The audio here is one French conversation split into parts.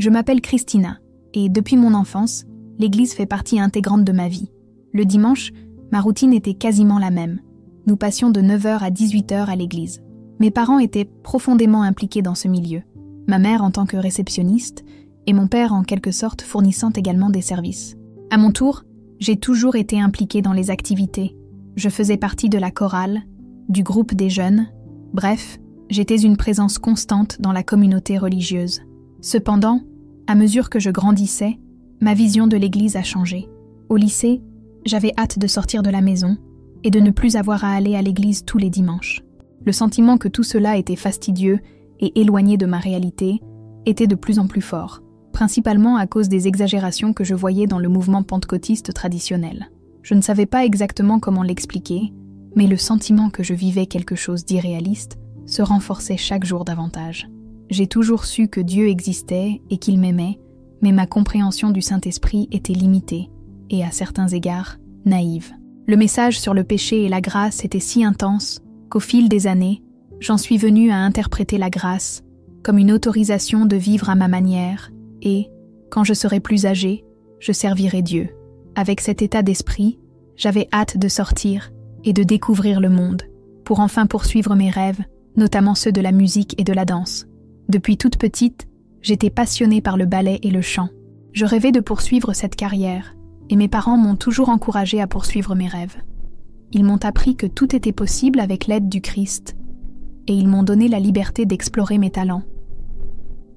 Je m'appelle Christina, et depuis mon enfance, l'église fait partie intégrante de ma vie. Le dimanche, ma routine était quasiment la même. Nous passions de 9h à 18h à l'église. Mes parents étaient profondément impliqués dans ce milieu. Ma mère en tant que réceptionniste, et mon père en quelque sorte fournissant également des services. À mon tour, j'ai toujours été impliquée dans les activités. Je faisais partie de la chorale, du groupe des jeunes. Bref, j'étais une présence constante dans la communauté religieuse. Cependant, à mesure que je grandissais, ma vision de l'église a changé. Au lycée, j'avais hâte de sortir de la maison et de ne plus avoir à aller à l'église tous les dimanches. Le sentiment que tout cela était fastidieux et éloigné de ma réalité était de plus en plus fort, principalement à cause des exagérations que je voyais dans le mouvement pentecôtiste traditionnel. Je ne savais pas exactement comment l'expliquer, mais le sentiment que je vivais quelque chose d'irréaliste se renforçait chaque jour davantage. J'ai toujours su que Dieu existait et qu'il m'aimait, mais ma compréhension du Saint-Esprit était limitée et, à certains égards, naïve. Le message sur le péché et la grâce était si intense qu'au fil des années, j'en suis venue à interpréter la grâce comme une autorisation de vivre à ma manière et, quand je serai plus âgée, je servirai Dieu. Avec cet état d'esprit, j'avais hâte de sortir et de découvrir le monde, pour enfin poursuivre mes rêves, notamment ceux de la musique et de la danse. Depuis toute petite, j'étais passionnée par le ballet et le chant. Je rêvais de poursuivre cette carrière, et mes parents m'ont toujours encouragée à poursuivre mes rêves. Ils m'ont appris que tout était possible avec l'aide du Christ, et ils m'ont donné la liberté d'explorer mes talents.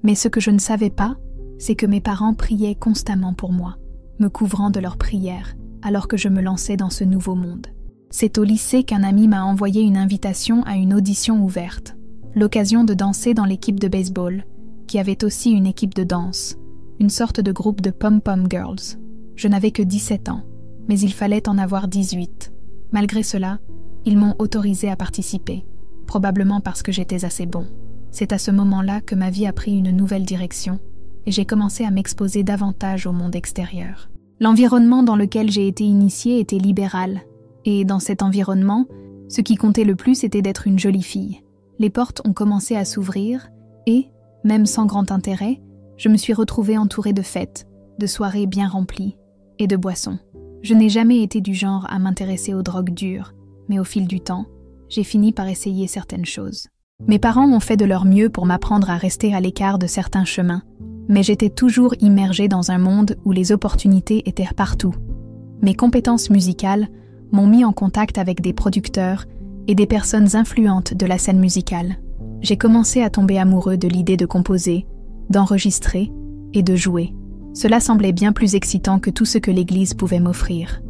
Mais ce que je ne savais pas, c'est que mes parents priaient constamment pour moi, me couvrant de leurs prières, alors que je me lançais dans ce nouveau monde. C'est au lycée qu'un ami m'a envoyé une invitation à une audition ouverte, l'occasion de danser dans l'équipe de baseball, qui avait aussi une équipe de danse, une sorte de groupe de pom-pom girls. Je n'avais que 17 ans, mais il fallait en avoir 18. Malgré cela, ils m'ont autorisé à participer, probablement parce que j'étais assez bon. C'est à ce moment-là que ma vie a pris une nouvelle direction, et j'ai commencé à m'exposer davantage au monde extérieur. L'environnement dans lequel j'ai été initiée était libéral, et dans cet environnement, ce qui comptait le plus était d'être une jolie fille. Les portes ont commencé à s'ouvrir, et, même sans grand intérêt, je me suis retrouvée entourée de fêtes, de soirées bien remplies, et de boissons. Je n'ai jamais été du genre à m'intéresser aux drogues dures, mais au fil du temps, j'ai fini par essayer certaines choses. Mes parents ont fait de leur mieux pour m'apprendre à rester à l'écart de certains chemins, mais j'étais toujours immergée dans un monde où les opportunités étaient partout. Mes compétences musicales m'ont mis en contact avec des producteurs et des personnes influentes de la scène musicale. J'ai commencé à tomber amoureux de l'idée de composer, d'enregistrer et de jouer. Cela semblait bien plus excitant que tout ce que l'Église pouvait m'offrir.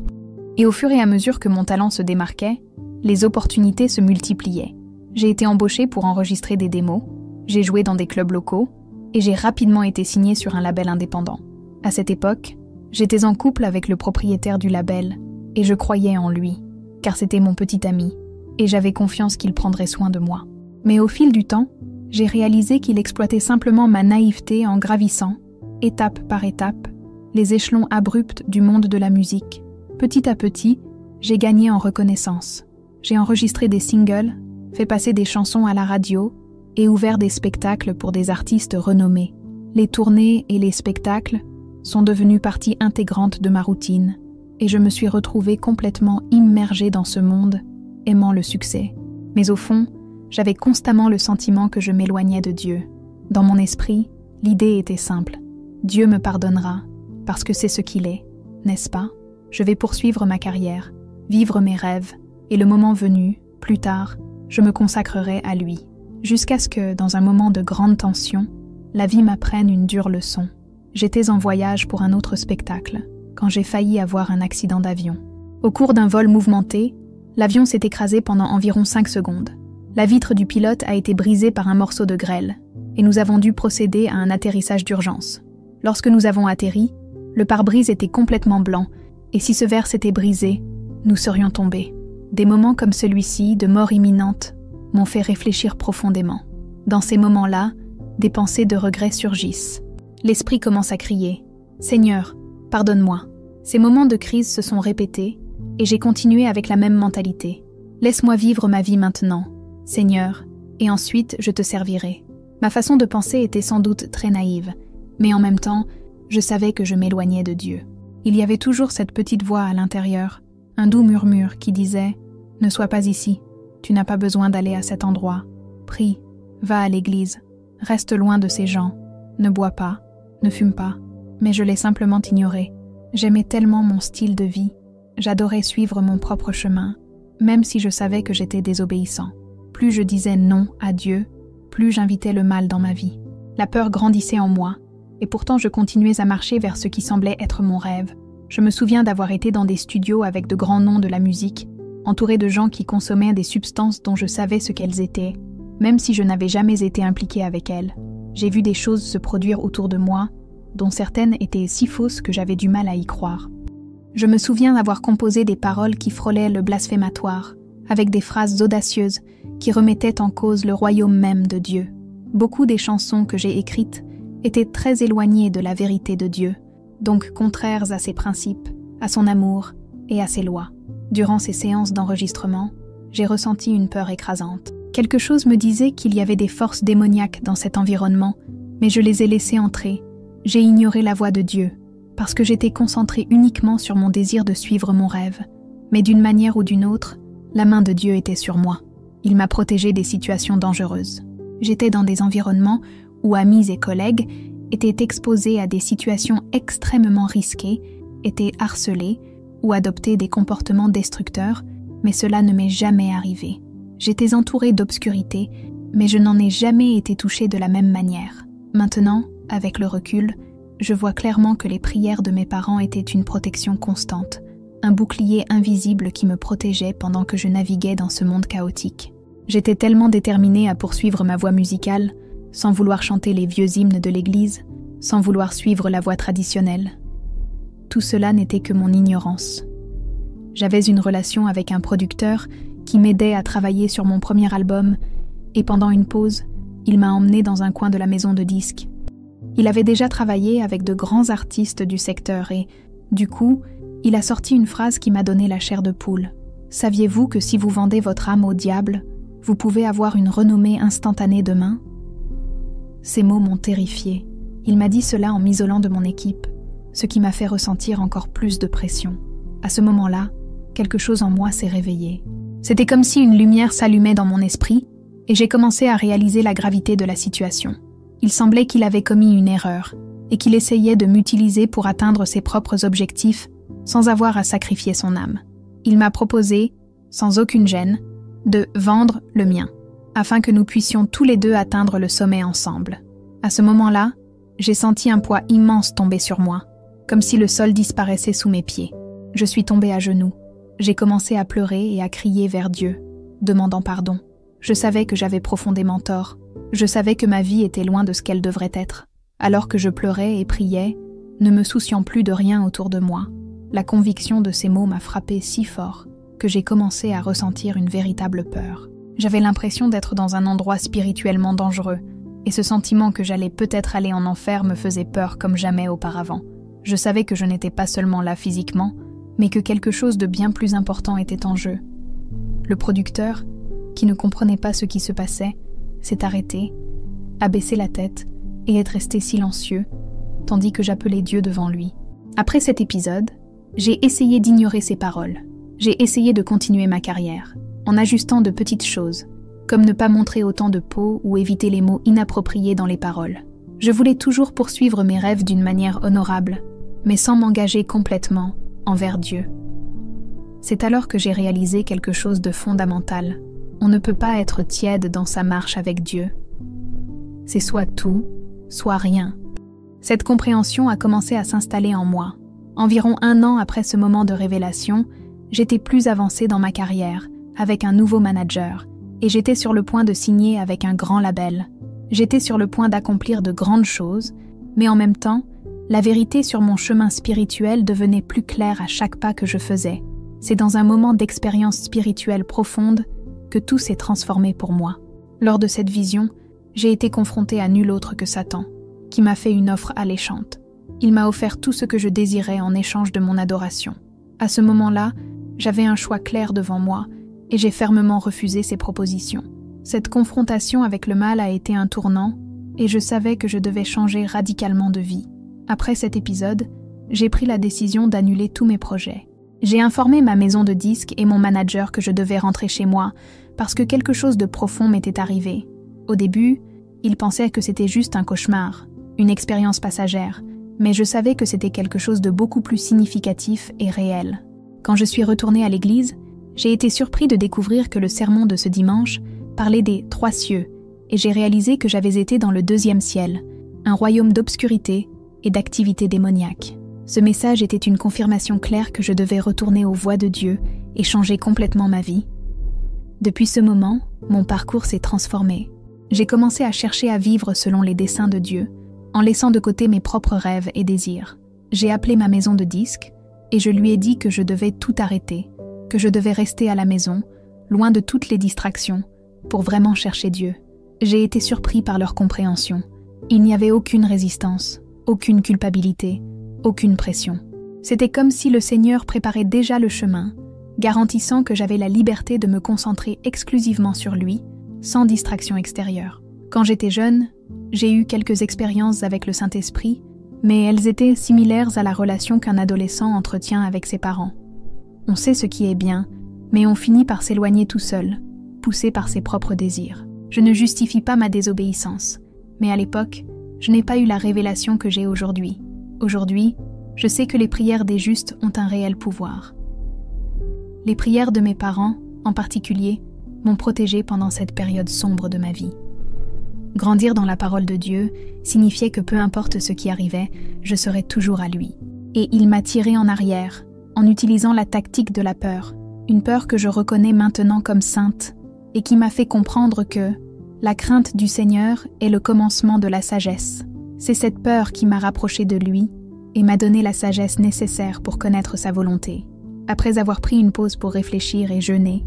Et au fur et à mesure que mon talent se démarquait, les opportunités se multipliaient. J'ai été embauchée pour enregistrer des démos, j'ai joué dans des clubs locaux, et j'ai rapidement été signée sur un label indépendant. À cette époque, j'étais en couple avec le propriétaire du label, et je croyais en lui, car c'était mon petit ami, et j'avais confiance qu'il prendrait soin de moi. Mais au fil du temps, j'ai réalisé qu'il exploitait simplement ma naïveté en gravissant, étape par étape, les échelons abrupts du monde de la musique. Petit à petit, j'ai gagné en reconnaissance. J'ai enregistré des singles, fait passer des chansons à la radio et ouvert des spectacles pour des artistes renommés. Les tournées et les spectacles sont devenus partie intégrante de ma routine et je me suis retrouvée complètement immergée dans ce monde, aimant le succès. Mais au fond, j'avais constamment le sentiment que je m'éloignais de Dieu. Dans mon esprit, l'idée était simple. Dieu me pardonnera, parce que c'est ce qu'il est, n'est-ce pas? Je vais poursuivre ma carrière, vivre mes rêves, et le moment venu, plus tard, je me consacrerai à lui. Jusqu'à ce que, dans un moment de grande tension, la vie m'apprenne une dure leçon. J'étais en voyage pour un autre spectacle, quand j'ai failli avoir un accident d'avion. Au cours d'un vol mouvementé, l'avion s'est écrasé pendant environ 5 secondes. La vitre du pilote a été brisée par un morceau de grêle, et nous avons dû procéder à un atterrissage d'urgence. Lorsque nous avons atterri, le pare-brise était complètement blanc, et si ce verre s'était brisé, nous serions tombés. Des moments comme celui-ci, de mort imminente, m'ont fait réfléchir profondément. Dans ces moments-là, des pensées de regret surgissent. L'esprit commence à crier « Seigneur, pardonne-moi ». Ces moments de crise se sont répétés, et j'ai continué avec la même mentalité. « Laisse-moi vivre ma vie maintenant, Seigneur, et ensuite je te servirai ». Ma façon de penser était sans doute très naïve, Mais en même temps, je savais que je m'éloignais de Dieu. Il y avait toujours cette petite voix à l'intérieur, un doux murmure qui disait « Ne sois pas ici, tu n'as pas besoin d'aller à cet endroit. Prie, va à l'église, reste loin de ces gens, ne bois pas, ne fume pas. » Mais je l'ai simplement ignoré. J'aimais tellement mon style de vie, j'adorais suivre mon propre chemin, même si je savais que j'étais désobéissant. Plus je disais non à Dieu, plus j'invitais le mal dans ma vie. La peur grandissait en moi, et pourtant je continuais à marcher vers ce qui semblait être mon rêve. Je me souviens d'avoir été dans des studios avec de grands noms de la musique, entouré de gens qui consommaient des substances dont je savais ce qu'elles étaient, même si je n'avais jamais été impliqué avec elles. J'ai vu des choses se produire autour de moi, dont certaines étaient si fausses que j'avais du mal à y croire. Je me souviens d'avoir composé des paroles qui frôlaient le blasphématoire, avec des phrases audacieuses qui remettaient en cause le royaume même de Dieu. Beaucoup des chansons que j'ai écrites étaient très éloignées de la vérité de Dieu, donc contraires à ses principes, à son amour et à ses lois. Durant ces séances d'enregistrement, j'ai ressenti une peur écrasante. Quelque chose me disait qu'il y avait des forces démoniaques dans cet environnement, mais je les ai laissées entrer. J'ai ignoré la voix de Dieu, parce que j'étais concentrée uniquement sur mon désir de suivre mon rêve. Mais d'une manière ou d'une autre, la main de Dieu était sur moi. Il m'a protégée des situations dangereuses. J'étais dans des environnements où amis et collègues étaient exposés à des situations extrêmement risquées, étaient harcelés ou adoptaient des comportements destructeurs, mais cela ne m'est jamais arrivé. J'étais entourée d'obscurité, mais je n'en ai jamais été touchée de la même manière. Maintenant, avec le recul, je vois clairement que les prières de mes parents étaient une protection constante, un bouclier invisible qui me protégeait pendant que je naviguais dans ce monde chaotique. J'étais tellement déterminée à poursuivre ma voie musicale, sans vouloir chanter les vieux hymnes de l'église, sans vouloir suivre la voie traditionnelle. Tout cela n'était que mon ignorance. J'avais une relation avec un producteur qui m'aidait à travailler sur mon premier album, et pendant une pause, il m'a emmenée dans un coin de la maison de disques. Il avait déjà travaillé avec de grands artistes du secteur et, du coup, il a sorti une phrase qui m'a donné la chair de poule. « Saviez-vous que si vous vendez votre âme au diable, vous pouvez avoir une renommée instantanée demain ?» Ces mots m'ont terrifiée. Il m'a dit cela en m'isolant de mon équipe, ce qui m'a fait ressentir encore plus de pression. À ce moment-là, quelque chose en moi s'est réveillé. C'était comme si une lumière s'allumait dans mon esprit et j'ai commencé à réaliser la gravité de la situation. Il semblait qu'il avait commis une erreur et qu'il essayait de m'utiliser pour atteindre ses propres objectifs sans avoir à sacrifier son âme. Il m'a proposé, sans aucune gêne, de vendre le mien, afin que nous puissions tous les deux atteindre le sommet ensemble. À ce moment-là, j'ai senti un poids immense tomber sur moi, comme si le sol disparaissait sous mes pieds. Je suis tombée à genoux. J'ai commencé à pleurer et à crier vers Dieu, demandant pardon. Je savais que j'avais profondément tort. Je savais que ma vie était loin de ce qu'elle devrait être. Alors que je pleurais et priais, ne me souciant plus de rien autour de moi, la conviction de ces mots m'a frappée si fort que j'ai commencé à ressentir une véritable peur. J'avais l'impression d'être dans un endroit spirituellement dangereux, et ce sentiment que j'allais peut-être aller en enfer me faisait peur comme jamais auparavant. Je savais que je n'étais pas seulement là physiquement, mais que quelque chose de bien plus important était en jeu. Le producteur, qui ne comprenait pas ce qui se passait, s'est arrêté, a baissé la tête et est resté silencieux, tandis que j'appelais Dieu devant lui. Après cet épisode, j'ai essayé d'ignorer ses paroles. J'ai essayé de continuer ma carrière, en ajustant de petites choses, comme ne pas montrer autant de peau ou éviter les mots inappropriés dans les paroles. Je voulais toujours poursuivre mes rêves d'une manière honorable, mais sans m'engager complètement envers Dieu. C'est alors que j'ai réalisé quelque chose de fondamental. On ne peut pas être tiède dans sa marche avec Dieu. C'est soit tout, soit rien. Cette compréhension a commencé à s'installer en moi. Environ 1 an après ce moment de révélation, j'étais plus avancée dans ma carrière, avec un nouveau manager, et j'étais sur le point de signer avec un grand label. J'étais sur le point d'accomplir de grandes choses, mais en même temps, la vérité sur mon chemin spirituel devenait plus claire à chaque pas que je faisais. C'est dans un moment d'expérience spirituelle profonde que tout s'est transformé pour moi. Lors de cette vision, j'ai été confrontée à nul autre que Satan, qui m'a fait une offre alléchante. Il m'a offert tout ce que je désirais en échange de mon adoration. À ce moment-là, j'avais un choix clair devant moi et j'ai fermement refusé ses propositions. Cette confrontation avec le mal a été un tournant et je savais que je devais changer radicalement de vie. Après cet épisode, j'ai pris la décision d'annuler tous mes projets. J'ai informé ma maison de disques et mon manager que je devais rentrer chez moi parce que quelque chose de profond m'était arrivé. Au début, ils pensaient que c'était juste un cauchemar, une expérience passagère, mais je savais que c'était quelque chose de beaucoup plus significatif et réel. Quand je suis retournée à l'église, j'ai été surpris de découvrir que le sermon de ce dimanche parlait des 3 cieux, et j'ai réalisé que j'avais été dans le 2e ciel, un royaume d'obscurité et d'activité démoniaque. Ce message était une confirmation claire que je devais retourner aux voies de Dieu et changer complètement ma vie. Depuis ce moment, mon parcours s'est transformé. J'ai commencé à chercher à vivre selon les desseins de Dieu, en laissant de côté mes propres rêves et désirs. J'ai appelé ma maison de disques et je lui ai dit que je devais tout arrêter, que je devais rester à la maison, loin de toutes les distractions, pour vraiment chercher Dieu. J'ai été surpris par leur compréhension. Il n'y avait aucune résistance, aucune culpabilité, aucune pression. C'était comme si le Seigneur préparait déjà le chemin, garantissant que j'avais la liberté de me concentrer exclusivement sur lui, sans distraction extérieure. Quand j'étais jeune, j'ai eu quelques expériences avec le Saint-Esprit, mais elles étaient similaires à la relation qu'un adolescent entretient avec ses parents. On sait ce qui est bien, mais on finit par s'éloigner tout seul, poussé par ses propres désirs. Je ne justifie pas ma désobéissance, mais à l'époque, je n'ai pas eu la révélation que j'ai aujourd'hui. Aujourd'hui, je sais que les prières des justes ont un réel pouvoir. Les prières de mes parents, en particulier, m'ont protégée pendant cette période sombre de ma vie. Grandir dans la parole de Dieu signifiait que peu importe ce qui arrivait, je serais toujours à lui. Et il m'a tiré en arrière, en utilisant la tactique de la peur, une peur que je reconnais maintenant comme sainte, et qui m'a fait comprendre que la crainte du Seigneur est le commencement de la sagesse. C'est cette peur qui m'a rapproché de lui et m'a donné la sagesse nécessaire pour connaître sa volonté. Après avoir pris une pause pour réfléchir et jeûner,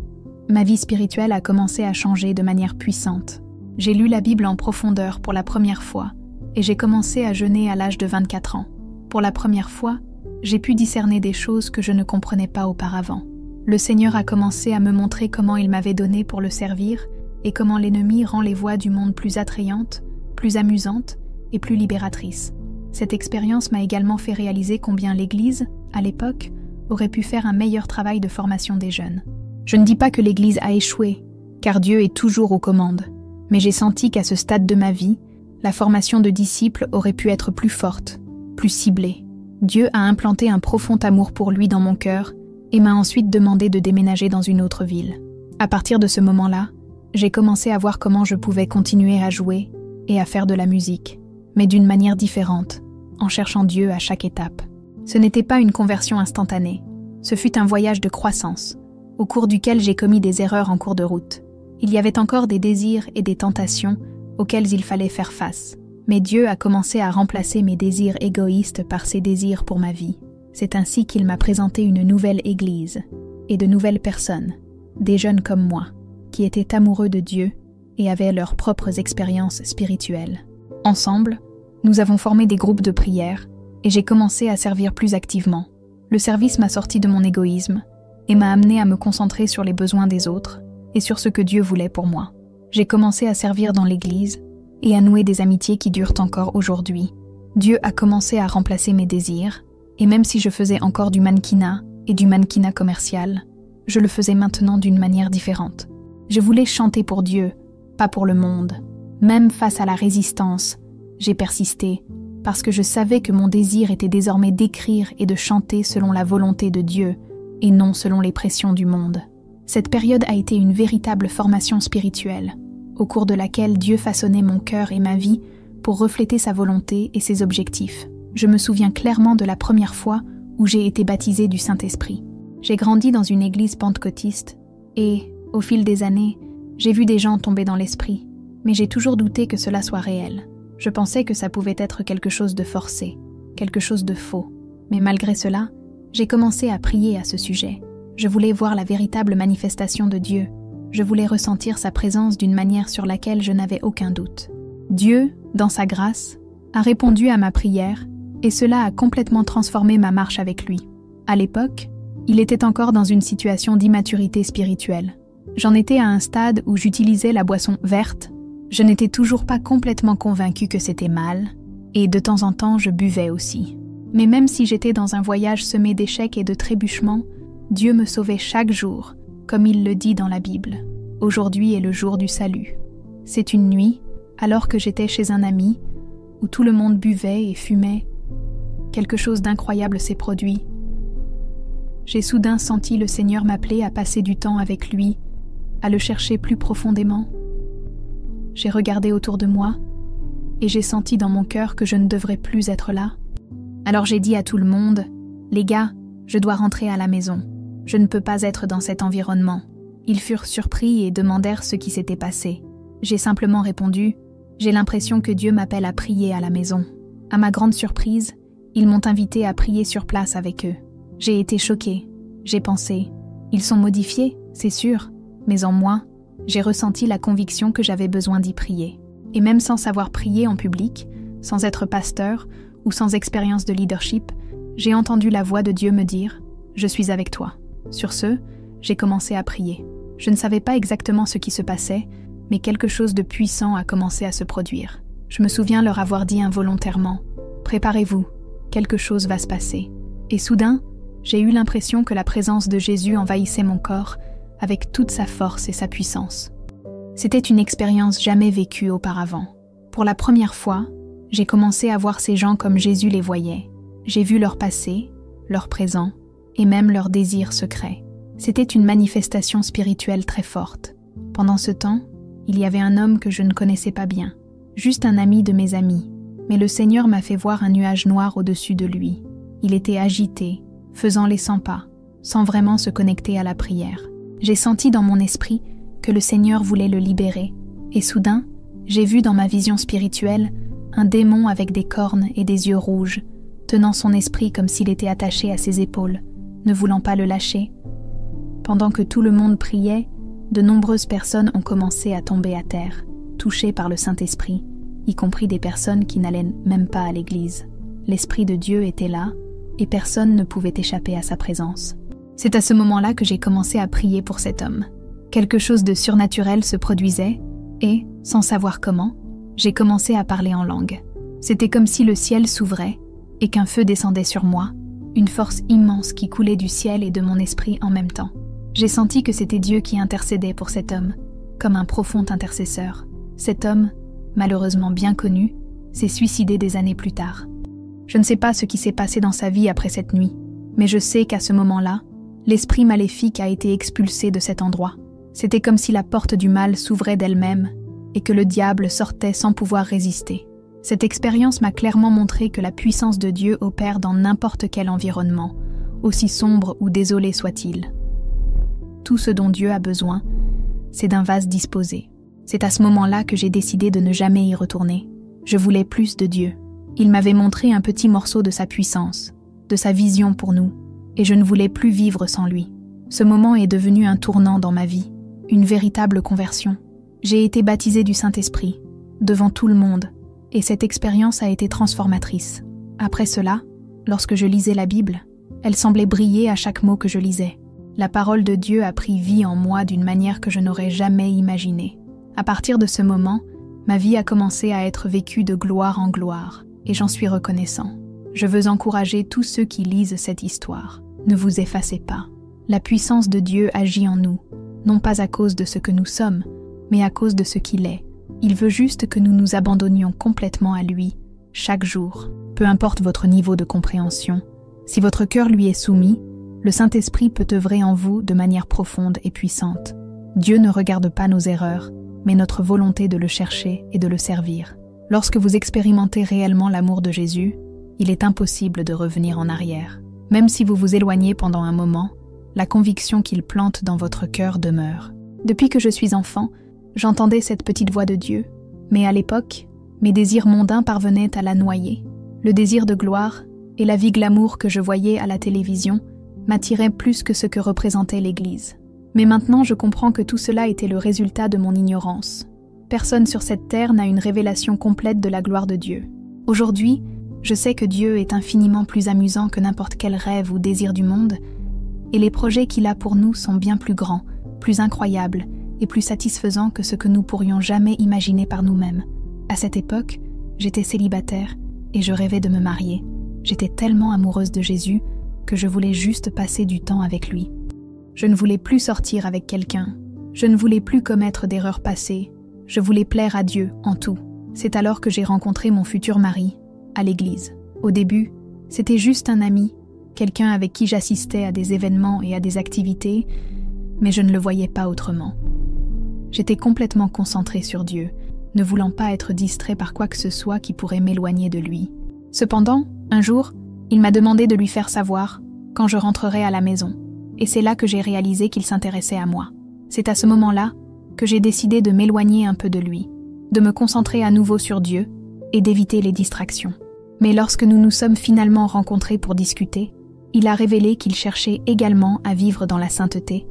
ma vie spirituelle a commencé à changer de manière puissante. J'ai lu la Bible en profondeur pour la première fois et j'ai commencé à jeûner à l'âge de 24 ans. Pour la première fois, j'ai pu discerner des choses que je ne comprenais pas auparavant. Le Seigneur a commencé à me montrer comment il m'avait donné pour le servir et comment l'ennemi rend les voies du monde plus attrayantes, plus amusantes et plus libératrices. Cette expérience m'a également fait réaliser combien l'Église, à l'époque, aurait pu faire un meilleur travail de formation des jeunes. Je ne dis pas que l'Église a échoué, car Dieu est toujours aux commandes, mais j'ai senti qu'à ce stade de ma vie, la formation de disciples aurait pu être plus forte, plus ciblée. Dieu a implanté un profond amour pour lui dans mon cœur et m'a ensuite demandé de déménager dans une autre ville. À partir de ce moment-là, j'ai commencé à voir comment je pouvais continuer à jouer et à faire de la musique, mais d'une manière différente, en cherchant Dieu à chaque étape. Ce n'était pas une conversion instantanée, ce fut un voyage de croissance, au cours duquel j'ai commis des erreurs en cours de route. Il y avait encore des désirs et des tentations auxquels il fallait faire face, mais Dieu a commencé à remplacer mes désirs égoïstes par ses désirs pour ma vie. C'est ainsi qu'il m'a présenté une nouvelle Église et de nouvelles personnes, des jeunes comme moi, qui étaient amoureux de Dieu et avaient leurs propres expériences spirituelles. Ensemble, nous avons formé des groupes de prière et j'ai commencé à servir plus activement. Le service m'a sorti de mon égoïsme et m'a amené à me concentrer sur les besoins des autres et sur ce que Dieu voulait pour moi. J'ai commencé à servir dans l'Église et à nouer des amitiés qui durent encore aujourd'hui. Dieu a commencé à remplacer mes désirs, et même si je faisais encore du mannequinat et du mannequinat commercial, je le faisais maintenant d'une manière différente. Je voulais chanter pour Dieu, pas pour le monde. Même face à la résistance, j'ai persisté, parce que je savais que mon désir était désormais d'écrire et de chanter selon la volonté de Dieu, et non selon les pressions du monde. Cette période a été une véritable formation spirituelle, au cours de laquelle Dieu façonnait mon cœur et ma vie pour refléter sa volonté et ses objectifs. Je me souviens clairement de la première fois où j'ai été baptisée du Saint-Esprit. J'ai grandi dans une église pentecôtiste et, au fil des années, j'ai vu des gens tomber dans l'esprit, mais j'ai toujours douté que cela soit réel. Je pensais que ça pouvait être quelque chose de forcé, quelque chose de faux. Mais malgré cela, j'ai commencé à prier à ce sujet. Je voulais voir la véritable manifestation de Dieu. Je voulais ressentir sa présence d'une manière sur laquelle je n'avais aucun doute. Dieu, dans sa grâce, a répondu à ma prière et cela a complètement transformé ma marche avec lui. À l'époque, il était encore dans une situation d'immaturité spirituelle. J'en étais à un stade où j'utilisais la boisson verte, Je n'étais toujours pas complètement convaincue que c'était mal, et de temps en temps je buvais aussi. Mais même si j'étais dans un voyage semé d'échecs et de trébuchements, Dieu me sauvait chaque jour, comme il le dit dans la Bible. Aujourd'hui est le jour du salut. C'est une nuit, alors que j'étais chez un ami, où tout le monde buvait et fumait. Quelque chose d'incroyable s'est produit. J'ai soudain senti le Seigneur m'appeler à passer du temps avec lui, à le chercher plus profondément. J'ai regardé autour de moi, et j'ai senti dans mon cœur que je ne devrais plus être là. Alors j'ai dit à tout le monde, « Les gars, je dois rentrer à la maison. Je ne peux pas être dans cet environnement. » Ils furent surpris et demandèrent ce qui s'était passé. J'ai simplement répondu, « J'ai l'impression que Dieu m'appelle à prier à la maison. » À ma grande surprise, ils m'ont invité à prier sur place avec eux. J'ai été choquée. J'ai pensé, « Ils sont modifiés, c'est sûr. » Mais en moi, j'ai ressenti la conviction que j'avais besoin d'y prier. Et même sans savoir prier en public, sans être pasteur ou sans expérience de leadership, j'ai entendu la voix de Dieu me dire « Je suis avec toi ». Sur ce, j'ai commencé à prier. Je ne savais pas exactement ce qui se passait, mais quelque chose de puissant a commencé à se produire. Je me souviens leur avoir dit involontairement « Préparez-vous, quelque chose va se passer ». Et soudain, j'ai eu l'impression que la présence de Jésus envahissait mon corps avec toute sa force et sa puissance. C'était une expérience jamais vécue auparavant. Pour la première fois, j'ai commencé à voir ces gens comme Jésus les voyait. J'ai vu leur passé, leur présent, et même leurs désirs secrets. C'était une manifestation spirituelle très forte. Pendant ce temps, il y avait un homme que je ne connaissais pas bien, juste un ami de mes amis, mais le Seigneur m'a fait voir un nuage noir au-dessus de lui. Il était agité, faisant les 100 pas, sans vraiment se connecter à la prière. J'ai senti dans mon esprit que le Seigneur voulait le libérer, et soudain, j'ai vu dans ma vision spirituelle un démon avec des cornes et des yeux rouges, tenant son esprit comme s'il était attaché à ses épaules, ne voulant pas le lâcher. Pendant que tout le monde priait, de nombreuses personnes ont commencé à tomber à terre, touchées par le Saint-Esprit, y compris des personnes qui n'allaient même pas à l'église. L'Esprit de Dieu était là, et personne ne pouvait échapper à sa présence. C'est à ce moment-là que j'ai commencé à prier pour cet homme. Quelque chose de surnaturel se produisait, et, sans savoir comment, j'ai commencé à parler en langue. C'était comme si le ciel s'ouvrait, et qu'un feu descendait sur moi, une force immense qui coulait du ciel et de mon esprit en même temps. J'ai senti que c'était Dieu qui intercédait pour cet homme, comme un profond intercesseur. Cet homme, malheureusement bien connu, s'est suicidé des années plus tard. Je ne sais pas ce qui s'est passé dans sa vie après cette nuit, mais je sais qu'à ce moment-là, l'esprit maléfique a été expulsé de cet endroit. C'était comme si la porte du mal s'ouvrait d'elle-même et que le diable sortait sans pouvoir résister. Cette expérience m'a clairement montré que la puissance de Dieu opère dans n'importe quel environnement, aussi sombre ou désolé soit-il. Tout ce dont Dieu a besoin, c'est d'un vase disposé. C'est à ce moment-là que j'ai décidé de ne jamais y retourner. Je voulais plus de Dieu. Il m'avait montré un petit morceau de sa puissance, de sa vision pour nous, et je ne voulais plus vivre sans lui. Ce moment est devenu un tournant dans ma vie, une véritable conversion. J'ai été baptisée du Saint-Esprit, devant tout le monde, et cette expérience a été transformatrice. Après cela, lorsque je lisais la Bible, elle semblait briller à chaque mot que je lisais. La parole de Dieu a pris vie en moi d'une manière que je n'aurais jamais imaginée. À partir de ce moment, ma vie a commencé à être vécue de gloire en gloire, et j'en suis reconnaissant. Je veux encourager tous ceux qui lisent cette histoire. Ne vous effacez pas. La puissance de Dieu agit en nous, non pas à cause de ce que nous sommes, mais à cause de ce qu'il est. Il veut juste que nous nous abandonnions complètement à lui, chaque jour. Peu importe votre niveau de compréhension, si votre cœur lui est soumis, le Saint-Esprit peut œuvrer en vous de manière profonde et puissante. Dieu ne regarde pas nos erreurs, mais notre volonté de le chercher et de le servir. Lorsque vous expérimentez réellement l'amour de Jésus, il est impossible de revenir en arrière. Même si vous vous éloignez pendant un moment, la conviction qu'il plante dans votre cœur demeure. Depuis que je suis enfant, j'entendais cette petite voix de Dieu, mais à l'époque, mes désirs mondains parvenaient à la noyer. Le désir de gloire et la vie glamour que je voyais à la télévision m'attiraient plus que ce que représentait l'Église. Mais maintenant, je comprends que tout cela était le résultat de mon ignorance. Personne sur cette terre n'a une révélation complète de la gloire de Dieu. Aujourd'hui, je sais que Dieu est infiniment plus amusant que n'importe quel rêve ou désir du monde, et les projets qu'il a pour nous sont bien plus grands, plus incroyables et plus satisfaisant que ce que nous pourrions jamais imaginer par nous-mêmes. À cette époque, j'étais célibataire et je rêvais de me marier. J'étais tellement amoureuse de Jésus que je voulais juste passer du temps avec lui. Je ne voulais plus sortir avec quelqu'un. Je ne voulais plus commettre d'erreurs passées. Je voulais plaire à Dieu en tout. C'est alors que j'ai rencontré mon futur mari, à l'église. Au début, c'était juste un ami, quelqu'un avec qui j'assistais à des événements et à des activités, mais je ne le voyais pas autrement. J'étais complètement concentrée sur Dieu, ne voulant pas être distrait par quoi que ce soit qui pourrait m'éloigner de lui. Cependant, un jour, il m'a demandé de lui faire savoir quand je rentrerais à la maison, et c'est là que j'ai réalisé qu'il s'intéressait à moi. C'est à ce moment-là que j'ai décidé de m'éloigner un peu de lui, de me concentrer à nouveau sur Dieu et d'éviter les distractions. Mais lorsque nous nous sommes finalement rencontrés pour discuter, il a révélé qu'il cherchait également à vivre dans la sainteté,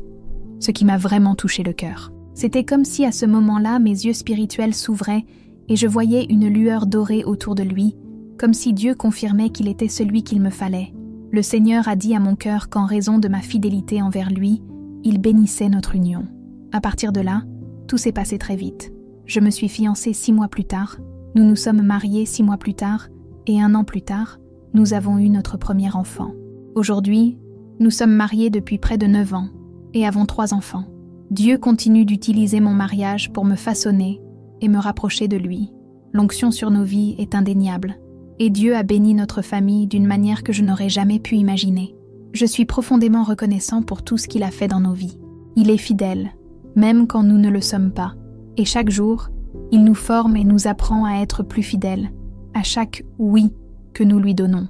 ce qui m'a vraiment touché le cœur. C'était comme si à ce moment-là, mes yeux spirituels s'ouvraient et je voyais une lueur dorée autour de lui, comme si Dieu confirmait qu'il était celui qu'il me fallait. Le Seigneur a dit à mon cœur qu'en raison de ma fidélité envers lui, il bénissait notre union. À partir de là, tout s'est passé très vite. Je me suis fiancée 6 mois plus tard, nous nous sommes mariés 6 mois plus tard, et 1 an plus tard, nous avons eu notre premier enfant. Aujourd'hui, nous sommes mariés depuis près de 9 ans et avons 3 enfants. Dieu continue d'utiliser mon mariage pour me façonner et me rapprocher de lui. L'onction sur nos vies est indéniable, et Dieu a béni notre famille d'une manière que je n'aurais jamais pu imaginer. Je suis profondément reconnaissant pour tout ce qu'il a fait dans nos vies. Il est fidèle, même quand nous ne le sommes pas, et chaque jour, il nous forme et nous apprend à être plus fidèles, à chaque « oui » que nous lui donnons.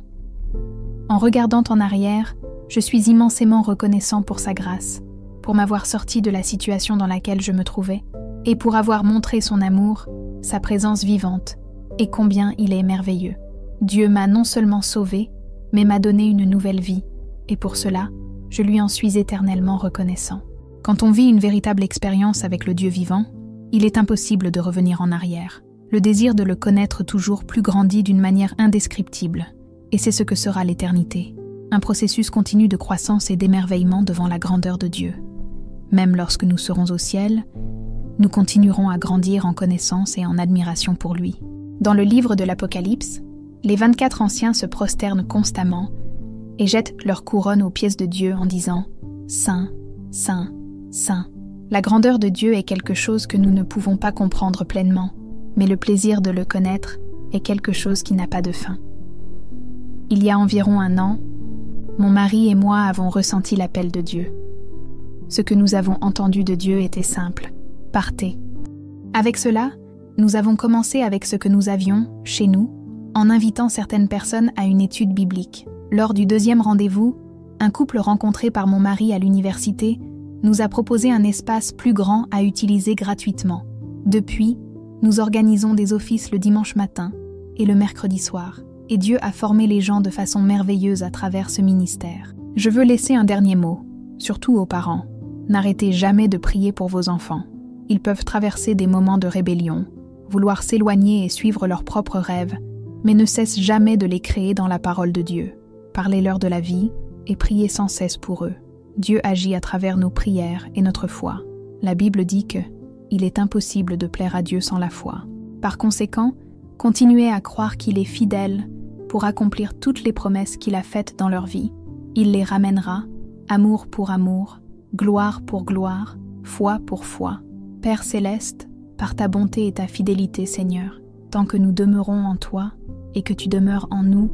En regardant en arrière, je suis immensément reconnaissant pour sa grâce, pour m'avoir sorti de la situation dans laquelle je me trouvais, et pour avoir montré son amour, sa présence vivante, et combien il est merveilleux. Dieu m'a non seulement sauvé, mais m'a donné une nouvelle vie, et pour cela, je lui en suis éternellement reconnaissant. Quand on vit une véritable expérience avec le Dieu vivant, il est impossible de revenir en arrière. Le désir de le connaître toujours plus grandit d'une manière indescriptible, et c'est ce que sera l'éternité. Un processus continu de croissance et d'émerveillement devant la grandeur de Dieu. Même lorsque nous serons au ciel, nous continuerons à grandir en connaissance et en admiration pour lui. Dans le livre de l'Apocalypse, les 24 anciens se prosternent constamment et jettent leur couronne aux pieds de Dieu en disant « Saint, Saint, Saint ». La grandeur de Dieu est quelque chose que nous ne pouvons pas comprendre pleinement, mais le plaisir de le connaître est quelque chose qui n'a pas de fin. Il y a environ 1 an, mon mari et moi avons ressenti l'appel de Dieu. Ce que nous avons entendu de Dieu était simple, « Partez ». Avec cela, nous avons commencé avec ce que nous avions, chez nous, en invitant certaines personnes à une étude biblique. Lors du 2e rendez-vous, un couple rencontré par mon mari à l'université nous a proposé un espace plus grand à utiliser gratuitement. Depuis, nous organisons des offices le dimanche matin et le mercredi soir, et Dieu a formé les gens de façon merveilleuse à travers ce ministère. Je veux laisser un dernier mot, surtout aux parents. N'arrêtez jamais de prier pour vos enfants. Ils peuvent traverser des moments de rébellion, vouloir s'éloigner et suivre leurs propres rêves, mais ne cessent jamais de les créer dans la parole de Dieu. Parlez-leur de la vie et priez sans cesse pour eux. Dieu agit à travers nos prières et notre foi. La Bible dit que il est impossible de plaire à Dieu sans la foi. Par conséquent, continuez à croire qu'il est fidèle pour accomplir toutes les promesses qu'il a faites dans leur vie. Il les ramènera, amour pour amour, gloire pour gloire, foi pour foi. Père céleste, par ta bonté et ta fidélité, Seigneur, tant que nous demeurons en toi et que tu demeures en nous,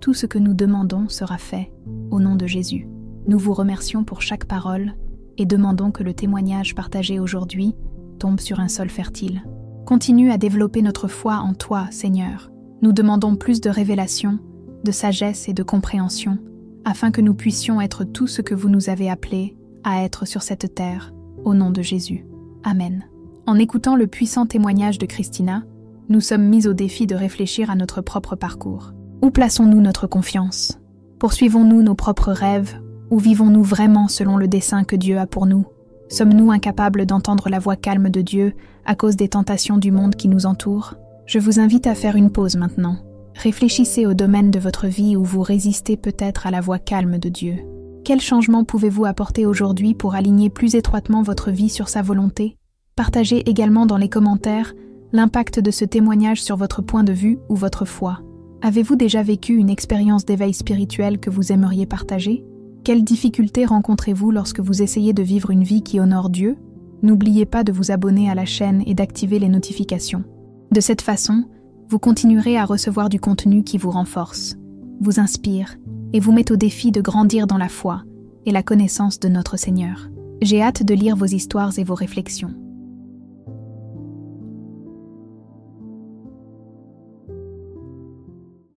tout ce que nous demandons sera fait, au nom de Jésus. Nous vous remercions pour chaque parole et demandons que le témoignage partagé aujourd'hui tombe sur un sol fertile. Continue à développer notre foi en toi, Seigneur. Nous demandons plus de révélation, de sagesse et de compréhension, afin que nous puissions être tout ce que vous nous avez appelés à être sur cette terre, au nom de Jésus. Amen. En écoutant le puissant témoignage de Christina, nous sommes mis au défi de réfléchir à notre propre parcours. Où plaçons-nous notre confiance? Poursuivons-nous nos propres rêves ou vivons-nous vraiment selon le dessein que Dieu a pour nous? Sommes-nous incapables d'entendre la voix calme de Dieu à cause des tentations du monde qui nous entoure? Je vous invite à faire une pause maintenant. Réfléchissez au domaine de votre vie où vous résistez peut-être à la voix calme de Dieu. Quel changement pouvez-vous apporter aujourd'hui pour aligner plus étroitement votre vie sur sa volonté? Partagez également dans les commentaires l'impact de ce témoignage sur votre point de vue ou votre foi. Avez-vous déjà vécu une expérience d'éveil spirituel que vous aimeriez partager? Quelles difficultés rencontrez-vous lorsque vous essayez de vivre une vie qui honore Dieu? N'oubliez pas de vous abonner à la chaîne et d'activer les notifications. De cette façon, vous continuerez à recevoir du contenu qui vous renforce, vous inspire et vous met au défi de grandir dans la foi et la connaissance de notre Seigneur. J'ai hâte de lire vos histoires et vos réflexions.